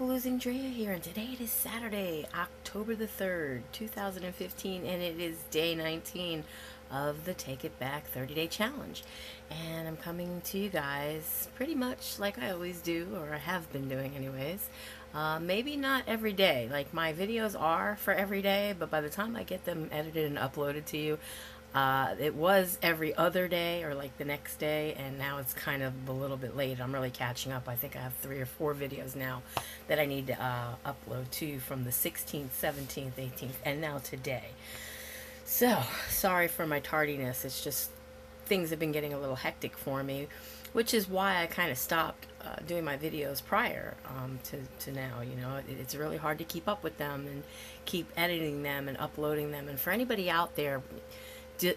LosingDrea here, and today it is Saturday, October the 3rd, 2015, and it is day 19 of the Take It Back 30-Day Challenge. And I'm coming to you guys pretty much like I always do, or I have been doing anyways. Maybe not every day, like my videos are for every day, but by the time I get them edited and uploaded to you, it was every other day or like the next day, and now it's kind of a little bit late. I'm really catching up. I think I have 3 or 4 videos now that I need to upload to you from the 16th, 17th, 18th, and now today. So, sorry for my tardiness. It's just things have been getting a little hectic for me, which is why I kind of stopped doing my videos prior to now. You know, it's really hard to keep up with them and keep editing them and uploading them. And for anybody out there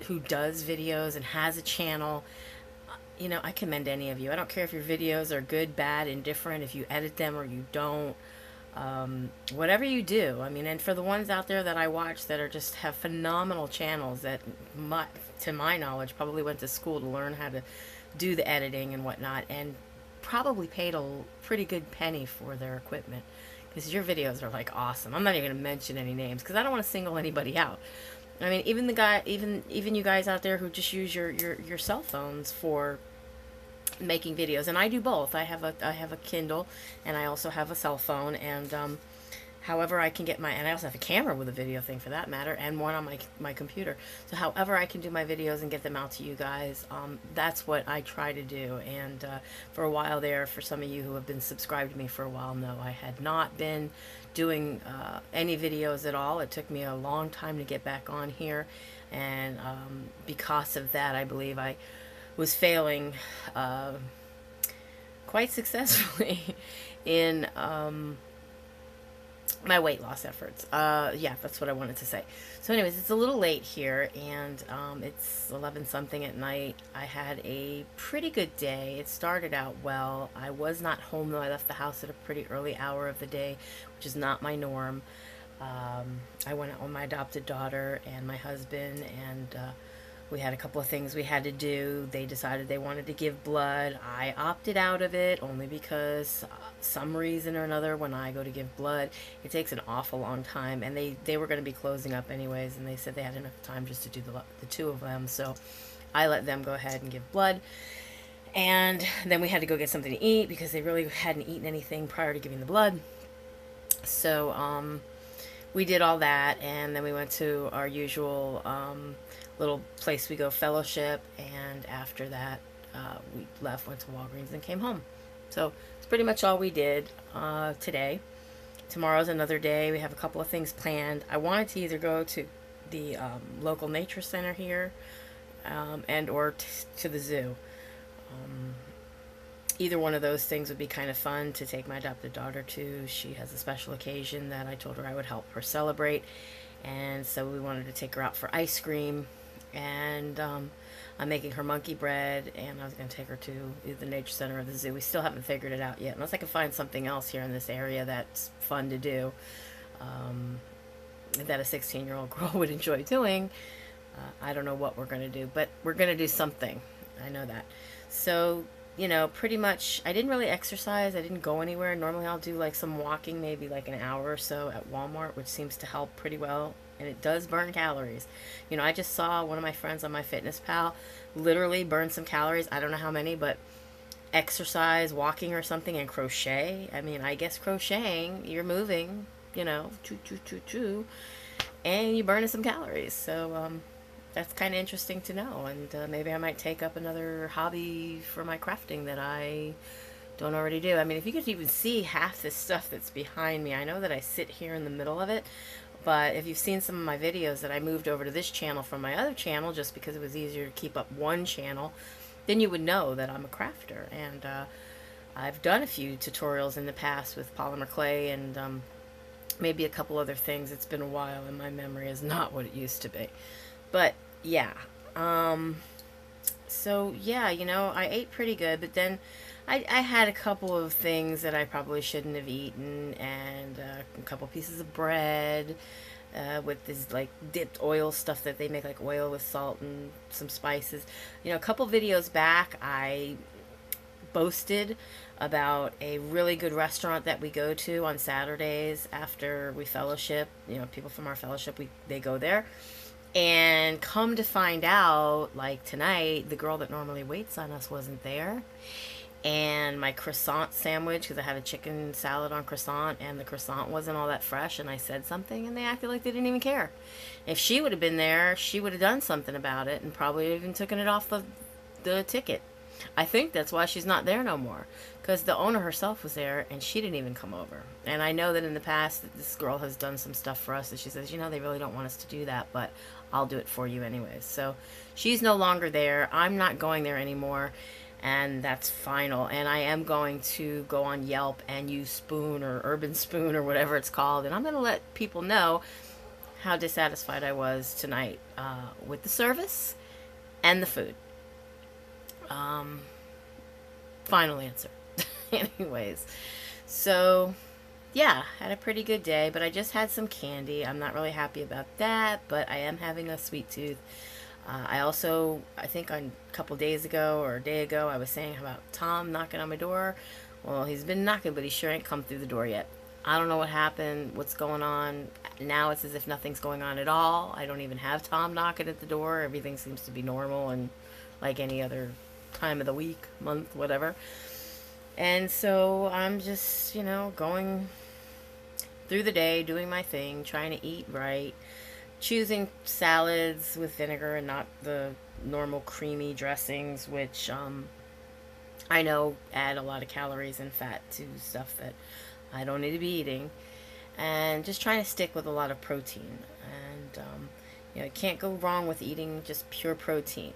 who does videos and has a channel, you know, I commend any of you. I don't care if your videos are good, bad, indifferent, if you edit them or you don't. Whatever you do, I mean, and for the ones out there that I watch that are just have phenomenal channels that, to my knowledge, probably went to school to learn how to do the editing and whatnot, and probably paid a pretty good penny for their equipment, because your videos are like awesome. I'm not even going to mention any names because I don't want to single anybody out. I mean, even you guys out there who just use your cell phones for making videos, and I do both. I have a Kindle, and I also have a cell phone, and however I can get and I also have a camera with a video thing for that matter, and one on my computer. So however I can do my videos and get them out to you guys, that's what I try to do. And for a while there, for some of you who have been subscribed to me for a while, no, I had not been doing any videos at all. It took me a long time to get back on here, and because of that, I believe I was failing quite successfully in my weight loss efforts. Yeah, that's what I wanted to say. So anyways, it's a little late here, and it's 11 something at night. I had a pretty good day. It started out well. I was not home though. I left the house at a pretty early hour of the day, which is not my norm. I went out with my adopted daughter and my husband, and we had a couple of things we had to do. They decided they wanted to give blood. I opted out of it only because some reason or another, when I go to give blood, it takes an awful long time, and they were going to be closing up anyways, and they said they had enough time just to do the 2 of them, so I let them go ahead and give blood. And then we had to go get something to eat because they really hadn't eaten anything prior to giving the blood. So we did all that, and then we went to our usual little place we go fellowship, and after that we left, went to Walgreens, and came home. So it's pretty much all we did today. Tomorrow's another day. We have a couple of things planned. I wanted to either go to the local nature center here and or to the zoo. Either one of those things would be kind of fun to take my adopted daughter to. She has a special occasion that I told her I would help her celebrate, and so we wanted to take her out for ice cream. And I'm making her monkey bread, and I was going to take her to the nature center or the zoo. We still haven't figured it out yet, unless I can find something else here in this area that's fun to do, that a 16-year-old girl would enjoy doing. I don't know what we're going to do, but we're going to do something. I know that. So, you know, pretty much, I didn't really exercise. I didn't go anywhere. Normally I'll do like some walking, maybe like an hour or so at Walmart, which seems to help pretty well. And it does burn calories. You know, I just saw one of my friends on MyFitnessPal literally burn some calories. I don't know how many, but exercise, walking or something, and crochet. I mean, I guess crocheting, you're moving, you know, and you're burning some calories. So that's kind of interesting to know. And maybe I might take up another hobby for my crafting that I don't already do. I mean, if you could even see half this stuff that's behind me. I know that I sit here in the middle of it, but if you've seen some of my videos that I moved over to this channel from my other channel just because it was easier to keep up one channel, then you would know that I'm a crafter. And I've done a few tutorials in the past with polymer clay and maybe a couple other things. It's been a while, and my memory is not what it used to be. But yeah, so yeah, you know, I ate pretty good, but then I had a couple of things that I probably shouldn't have eaten, and a couple pieces of bread with this like dipped oil stuff that they make, like oil with salt and some spices. You know, a couple videos back I boasted about a really good restaurant that we go to on Saturdays after we fellowship. You know, people from our fellowship, they go there. And come to find out, like tonight, the girl that normally waits on us wasn't there. And my croissant sandwich, because I had a chicken salad on croissant, and the croissant wasn't all that fresh, and I said something, and they acted like they didn't even care. If she would have been there, she would have done something about it, and probably even taken it off the ticket. I think that's why she's not there no more, because the owner herself was there, and she didn't even come over. And I know that in the past, that this girl has done some stuff for us, and she says, you know, they really don't want us to do that, but I'll do it for you anyways. So she's no longer there. I'm not going there anymore. And that's final. And I am going to go on Yelp and use Spoon or Urban Spoon or whatever it's called. And I'm going to let people know how dissatisfied I was tonight with the service and the food. Final answer. Anyways. So, yeah, had a pretty good day. But I just had some candy. I'm not really happy about that. But I am having a sweet tooth. I think a couple days ago or a day ago, I was saying about Tom knocking on my door. Well, he's been knocking, but he sure ain't come through the door yet. I don't know what happened, what's going on. Now it's as if nothing's going on at all. I don't even have Tom knocking at the door. Everything seems to be normal and like any other time of the week, month, whatever. And so I'm just, going through the day, doing my thing, trying to eat right. Choosing salads with vinegar and not the normal creamy dressings, which I know add a lot of calories and fat to stuff that I don't need to be eating. And just trying to stick with a lot of protein. And, you can't go wrong with eating just pure protein.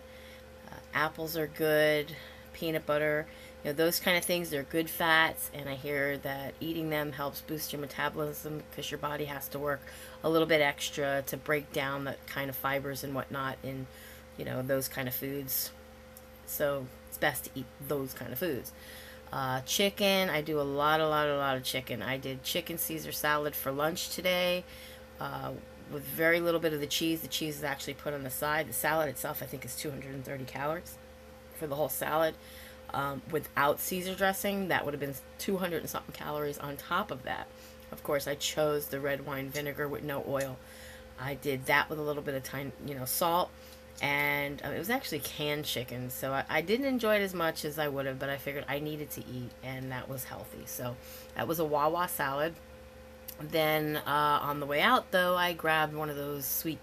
Apples are good, peanut butter, those kind of things. They're good fats, and I hear that eating them helps boost your metabolism because your body has to work a little bit extra to break down that kind of fibers and whatnot in, those kind of foods. So it's best to eat those kind of foods. Chicken, I do a lot of chicken. I did chicken Caesar salad for lunch today with very little bit of the cheese. The cheese is actually put on the side. The salad itself, I think, is 230 calories for the whole salad. Without Caesar dressing, that would have been 200 and something calories on top of that. Of course, I chose the red wine vinegar with no oil. I did that with a little bit of salt, and it was actually canned chicken, so I didn't enjoy it as much as I would have, but I figured I needed to eat, and that was healthy. So that was a Wawa salad. Then on the way out, though, I grabbed one of those sweet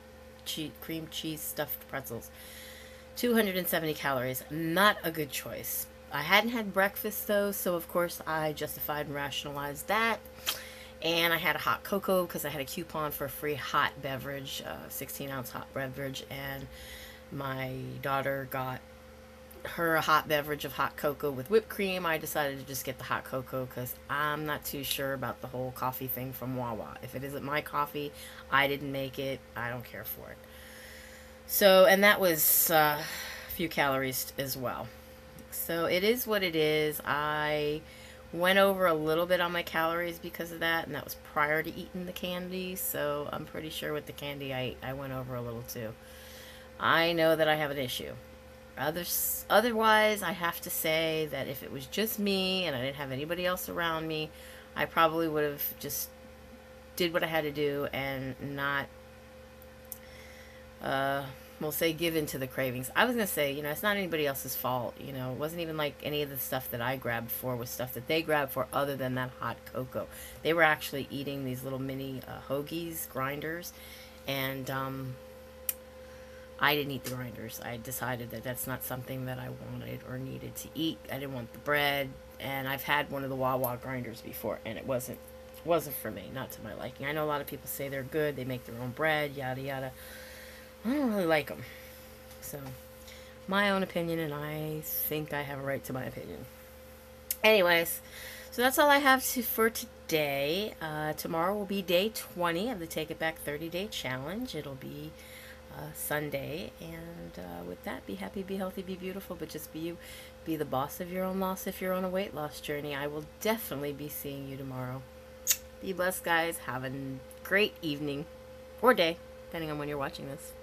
cream cheese stuffed pretzels. 270 calories. Not a good choice. I hadn't had breakfast, though, so of course I justified and rationalized that. And I had a hot cocoa because I had a coupon for a free hot beverage, 16-ounce hot beverage, and my daughter got her a hot beverage of hot cocoa with whipped cream. I decided to just get the hot cocoa because I'm not too sure about the whole coffee thing from Wawa. If it isn't my coffee, I didn't make it, I don't care for it. So, and that was a few calories as well. So it is what it is. I went over a little bit on my calories because of that, and that was prior to eating the candy. So I'm pretty sure with the candy I went over a little too. I know that I have an issue. Otherwise, I have to say that if it was just me and I didn't have anybody else around me, I probably would have just did what I had to do and not we'll say give in to the cravings. I was going to say, it's not anybody else's fault. It wasn't even like any of the stuff that I grabbed for was stuff that they grabbed for other than that hot cocoa. They were actually eating these little mini hoagies, grinders, and I didn't eat the grinders. I decided that that's not something that I wanted or needed to eat. I didn't want the bread, and I've had one of the Wawa grinders before, and it wasn't for me, not to my liking. I know a lot of people say they're good, they make their own bread, yada yada. I don't really like them. So, my own opinion, and I think I have a right to my opinion. Anyways, so that's all I have for today. Tomorrow will be day 20 of the Take It Back 30-Day Challenge. It'll be Sunday. And with that, be happy, be healthy, be beautiful, but just be you. Be the boss of your own loss if you're on a weight loss journey. I will definitely be seeing you tomorrow. Be blessed, guys. Have a great evening or day, depending on when you're watching this.